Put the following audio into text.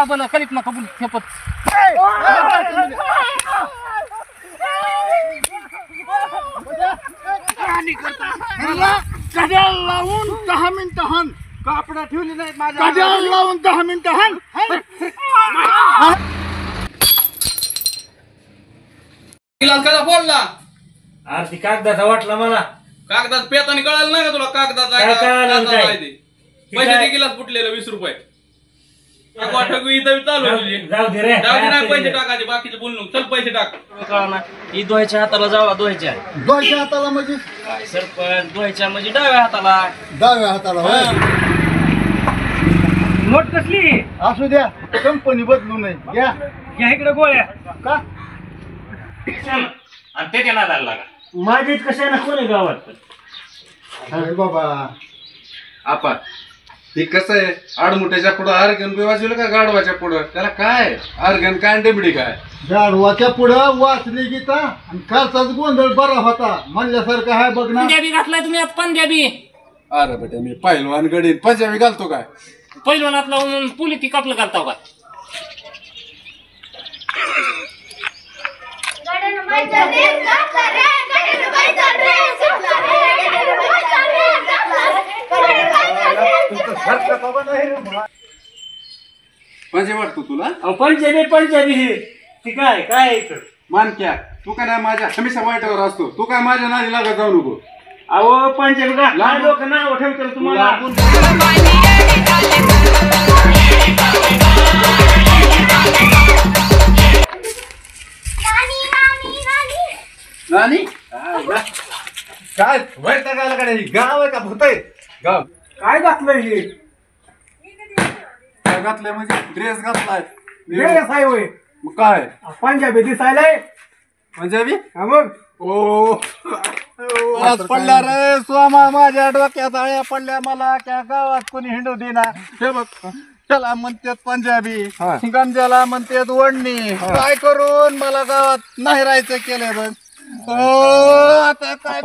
काबल करीत ना कबूल खेपत कड्याला लावून 10 मिनिटं हन कापडा ठेवली नाही माझ्या कड्याला लावून 10 मिनिटं हन कसा बोलला आरती कागदाचा वाटला मला कागदात पेतानी कळालं नाही का तुला कागदात काय कळालं काय? पैसे ते गिलास फुटलेलं 20 रुपये वाटक इथं चालू आहे तुझी. जाऊ दे रे जाऊ दे ना पैसे टाकायचे बाकीचे बोलू चल पैसे टाक ही दोह्याच्या हाताला जावा दोह्याच्या दोनच्या हाताला म्हणजे काय सरपंच दोह्याच्या म्हणजे डाव्या हाताला डाव्या हाताला होय. नोट कसली असू द्या कंपनी बदलू नये घ्या घ्या इकडे गोळ्या का आणि ते त्यांना झाला लागा माझीत कशा ना कोणी गावात अरे बाबा आपा हे कसं आहे आडमुठ्याच्या पुढं आर घेऊन वाजवलं का गाडवाच्या पुढं त्याला काय आर घेऊन काय डेबडी काय गाढवाच्या पुढं वाचली गीता आणि कालचाच गोंधळ बरा होता म्हणल्यासारखं हाय बघ ना पंजाबी घातलाय तुम्ही आता पंजाबी अरे बेटा मी पहिलवान गडीन पंजाबी घालतो काय पहिलवानात लावून पुली ती कापलं घालताव का पंजे वाटतो तुला पंजाबी ती काय काय इथं मानक्या तू काय नाही माझ्या हमेशा वाईटावर असतो तू काय माझ्या नादी लागत जाऊ नको अहो पंजाबी का लोक नाव ठेवतात तुम्हाला नानी काय वैता गाला कडे गाव आहे का भूत आहे गाव काय घातलंय हे काय घातलंय म्हणजे ड्रेस घातलाय ड्रेस आहे होय मग काय पंजाबी दिसायलाय पंजाबी हा मग ओ आज पडला रे स्वामा माझ्या डोक्यात आळ्या पडल्या मला त्या गावात कोणी हिंडू देना हे बघ त्याला म्हणतात पंजाबी गंजाला म्हणतात वडणी काय करून मला गावात नाही राहायचं केलंय बघ आता काय